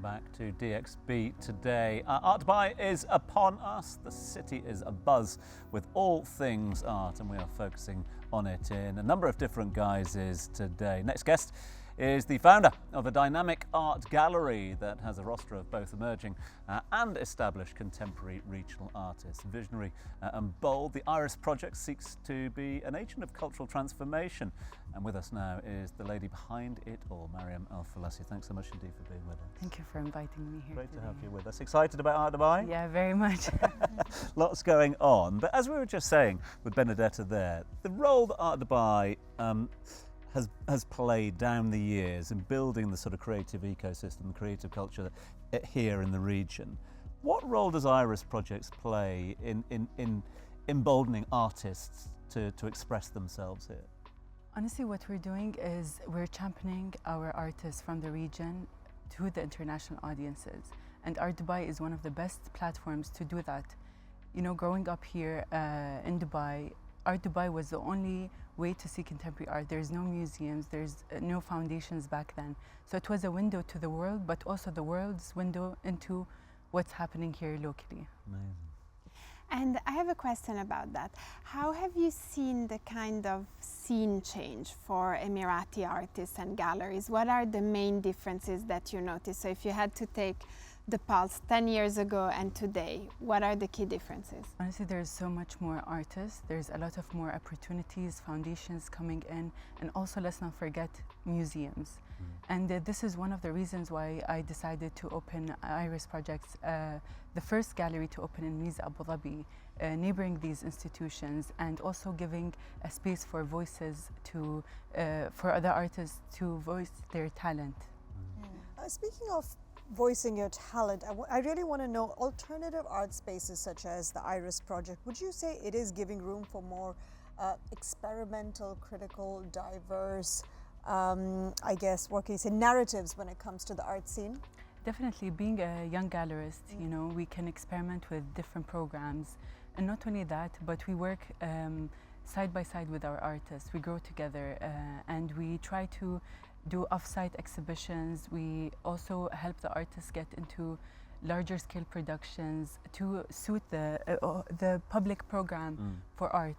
back to DXB today. Art Dubai is upon us. The city is abuzz with all things art, and we are focusing on it in a number of different guises today. Next guest is the founder of a dynamic art gallery that has a roster of both emerging and established contemporary regional artists. Visionary and bold, the Iris project seeks to be an agent of cultural transformation. And with us now is the lady behind it all, Mariam Al-Falassi. Thanks so much indeed for being with us. Thank you for inviting me here. Great to have you with us. Excited about Art Dubai? Yeah, very much. Lots going on. But as we were just saying with Benedetta there, the role that Art Dubai has played down the years in building the sort of creative ecosystem, the creative culture here in the region. What role does Iris Projects play in emboldening artists to express themselves here? Honestly, what we're doing is we're championing our artists from the region to the international audiences. And Art Dubai is one of the best platforms to do that. You know, growing up here in Dubai, Art Dubai was the only way to see contemporary art. There's no museums, there's no foundations back then. So it was a window to the world, but also the world's window into what's happening here locally. Amazing. And I have a question about that. How have you seen the kind of scene change for Emirati artists and galleries? What are the main differences that you notice? So if you had to take the pulse 10 years ago and today, what are the key differences? Honestly, there's so much more artists. There's a lot of more opportunities, foundations coming in, and also let's not forget museums. And this is one of the reasons why I decided to open Iris Projects, the first gallery to open in Miza, Abu Dhabi, neighboring these institutions, and also giving a space for voices to, for other artists to voice their talent. Speaking of voicing your talent, I really want to know, alternative art spaces such as the Iris Project, would you say it is giving room for more experimental, critical, diverse, I guess, what can you say, narratives when it comes to the art scene? Definitely, being a young gallerist, you know, we can experiment with different programs. And not only that, but we work side by side with our artists. We grow together and we try to do off-site exhibitions. We also help the artists get into larger scale productions to suit the public program for art.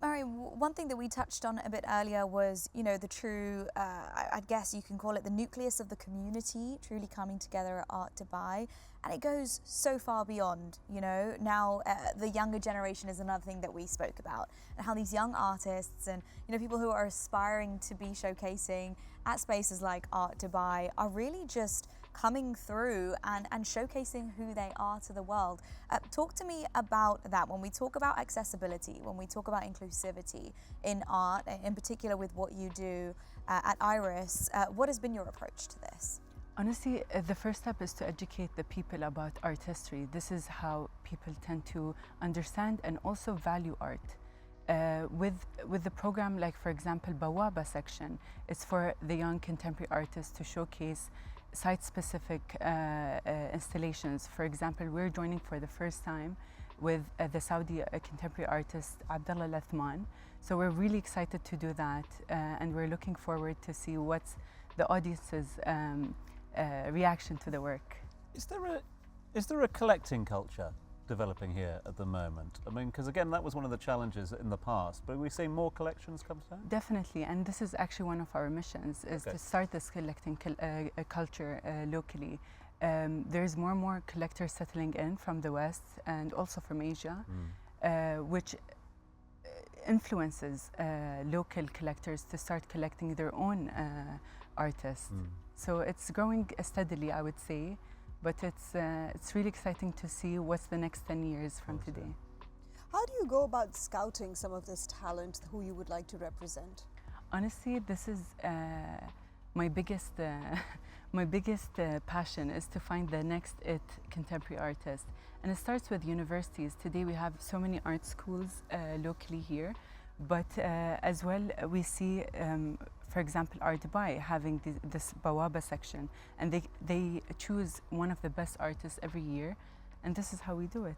Mariam, one thing that we touched on a bit earlier was, you know, the true, I guess you can call it the nucleus of the community, truly coming together at Art Dubai. And it goes so far beyond, you know. Now, the younger generation is another thing that we spoke about, and how these young artists and, you know, people who are aspiring to be showcasing at spaces like Art Dubai are really just coming through and showcasing who they are to the world. Talk to me about that. When we talk about accessibility, when we talk about inclusivity in art, in particular with what you do at Iris, what has been your approach to this? Honestly, the first step is to educate the people about art history. This is how people tend to understand and also value art. With the program, like for example, Bawaba section, it's for the young contemporary artists to showcase site-specific installations. For example, we're joining for the first time with the Saudi contemporary artist Abdullah Lathman. So we're really excited to do that, and we're looking forward to see what's the audience's reaction to the work. Is there a collecting culture developing here at the moment? I mean, because again, that was one of the challenges in the past, but we see more collections come down? Definitely, and this is actually one of our missions, is to start this collecting culture locally. There's more and more collectors settling in from the West and also from Asia, which influences local collectors to start collecting their own artists. So it's growing steadily, I would say, but it's really exciting to see what's the next 10 years from today. How do you go about scouting some of this talent who you would like to represent? Honestly, this is my biggest passion, is to find the next contemporary artist. And it starts with universities. Today we have so many art schools locally here, but as well we see, for example, Art Dubai having this Bawaba section, and they choose one of the best artists every year, and this is how we do it.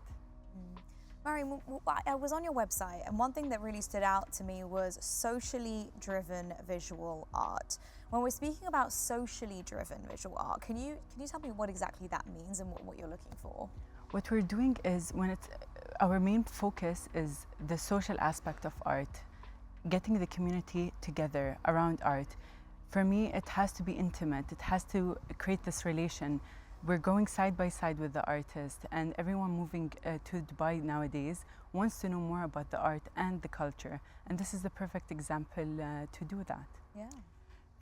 Mariam, I was on your website, and one thing that really stood out to me was socially driven visual art. When we're speaking about socially driven visual art, can you tell me what exactly that means and what you're looking for? What we're doing is our main focus is the social aspect of art, getting the community together around art. For me, it has to be intimate. It has to create this relation. We're going side by side with the artist, and everyone moving to Dubai nowadays wants to know more about the art and the culture. And this is the perfect example to do that. Yeah.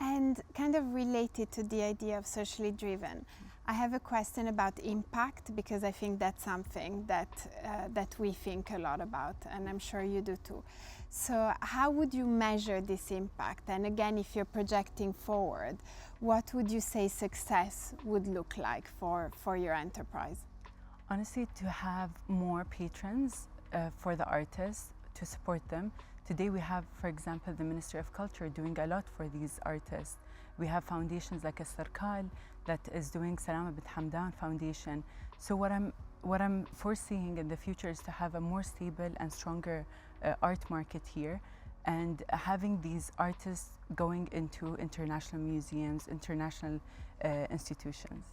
And kind of related to the idea of socially driven, I have a question about impact, because I think that's something that we think a lot about, and I'm sure you do too. So how would you measure this impact? And again, if you're projecting forward, what would you say success would look like for your enterprise? Honestly, to have more patrons for the artists, to support them. Today we have, for example, the Ministry of Culture doing a lot for these artists. We have foundations like Sarkal that is doing Salama bint Hamdan Foundation. So what I'm foreseeing in the future is to have a more stable and stronger art market here, and having these artists going into international museums, international institutions.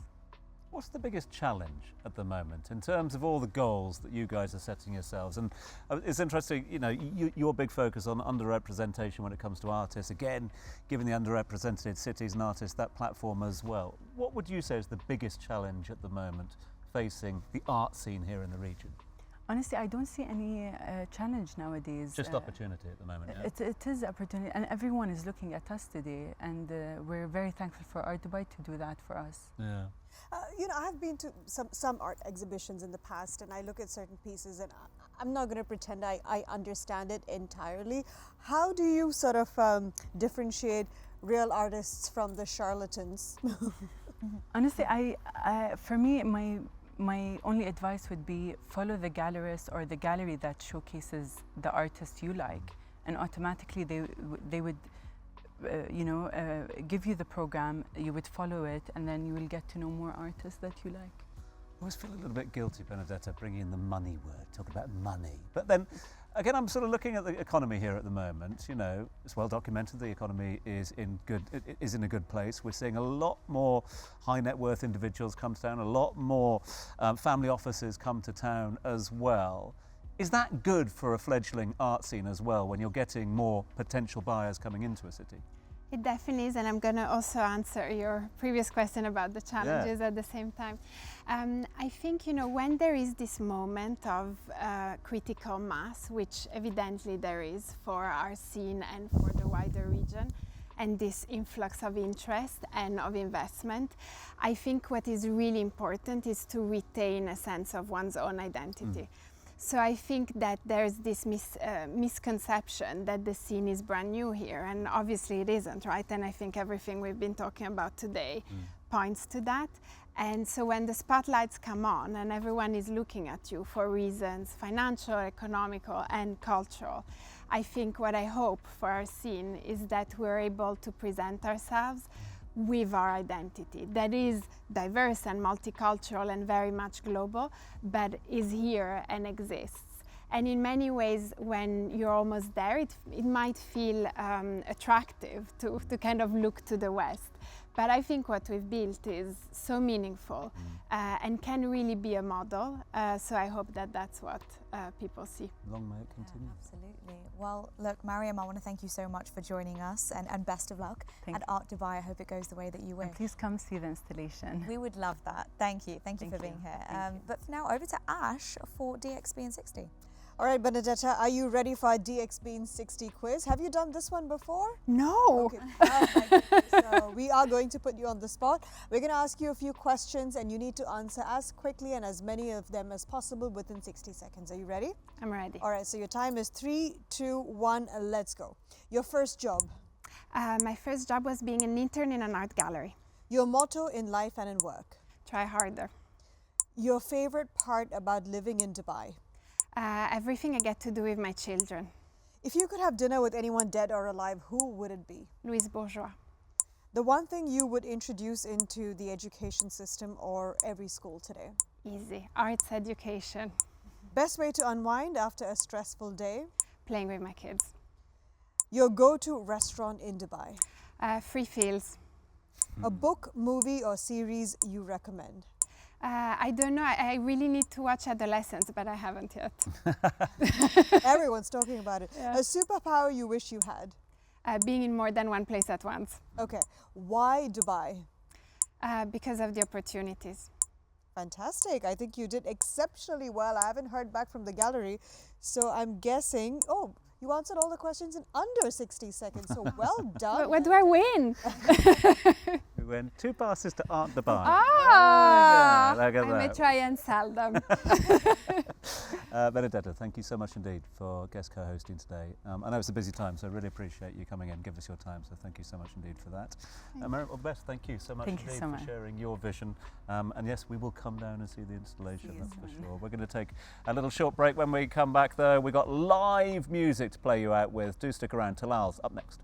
What's the biggest challenge at the moment in terms of all the goals that you guys are setting yourselves? And it's interesting, you know, your big focus on underrepresentation when it comes to artists, again, giving the underrepresented cities and artists that platform as well. What would you say is the biggest challenge at the moment facing the art scene here in the region? Honestly, I don't see any challenge nowadays. Just opportunity at the moment, yeah? It is opportunity, and everyone is looking at us today, and we're very thankful for Art Dubai to do that for us. Yeah. You know, I've been to some art exhibitions in the past, and I look at certain pieces, and I'm not going to pretend I understand it entirely. How do you sort of differentiate real artists from the charlatans? Honestly, for me, my only advice would be follow the gallerist or the gallery that showcases the artist you like, and automatically they would give you the program, you would follow it, and then you will get to know more artists that you like. I always feel a little bit guilty, Benedetta, bringing in the money word, talking about money. But then, again, I'm sort of looking at the economy here at the moment. You know, it's well documented the economy is in a good place. We're seeing a lot more high net worth individuals come to town, a lot more family offices come to town as well. Is that good for a fledgling art scene as well, when you're getting more potential buyers coming into a city? It definitely is, and I'm going to also answer your previous question about the challenges at the same time. I think, you know, when there is this moment of critical mass, which evidently there is for our scene and for the wider region, and this influx of interest and of investment, I think what is really important is to retain a sense of one's own identity. So I think that there's this misconception that the scene is brand new here, and obviously it isn't, right? And I think everything we've been talking about today points to that. And so when the spotlights come on and everyone is looking at you for reasons financial, economical, and cultural, I think what I hope for our scene is that we're able to present ourselves with our identity that is diverse and multicultural and very much global, but is here and exists. And in many ways, when you're almost there, it might feel attractive to kind of look to the West. But I think what we've built is so meaningful and can really be a model. So I hope that that's what people see. Long may it continue. Yeah, absolutely. Well, look, Mariam, I want to thank you so much for joining us, and best of luck at Art Dubai. I hope it goes the way that you wish. And please come see the installation. We would love that. Thank you. Thank you for being here. But for now, over to Ash for DXB in 60. All right, Benedetta, are you ready for our DXB in 60 quiz? Have you done this one before? No. Okay, perfect. So we are going to put you on the spot. We're going to ask you a few questions, and you need to answer as quickly and as many of them as possible within 60 seconds. Are you ready? I'm ready. All right, so your time is 3, 2, 1, let's go. Your first job. My first job was being an intern in an art gallery. Your motto in life and in work. Try harder. Your favorite part about living in Dubai. Everything I get to do with my children. If you could have dinner with anyone dead or alive, who would it be? Louise Bourgeois. The one thing you would introduce into the education system or every school today? Easy. Arts education. Best way to unwind after a stressful day? Playing with my kids. Your go-to restaurant in Dubai? Free Fields. A book, movie or series you recommend? I don't know. I really need to watch Adolescence, but I haven't yet. Everyone's talking about it. Yeah. A superpower you wish you had? Being in more than one place at once. Okay. Why Dubai? Because of the opportunities. Fantastic. I think you did exceptionally well. I haven't heard back from the gallery, so I'm guessing, oh, you answered all the questions in under 60 seconds, so well done. What do I win? We went 2 passes to Art Dubai. Ah! Look at I may that. try and sell them. Benedetta, thank you so much indeed for guest co-hosting today. I know it's a busy time, so I really appreciate you coming in, give us your time, so thank you so much indeed for that. Miriam, all the best, thank you so much Thank you indeed so for much. sharing your vision. And yes, we will come down and see the installation, that's for sure. We're going to take a little short break. When we come back though, we've got live music to play you out with. Do stick around. Talal's up next.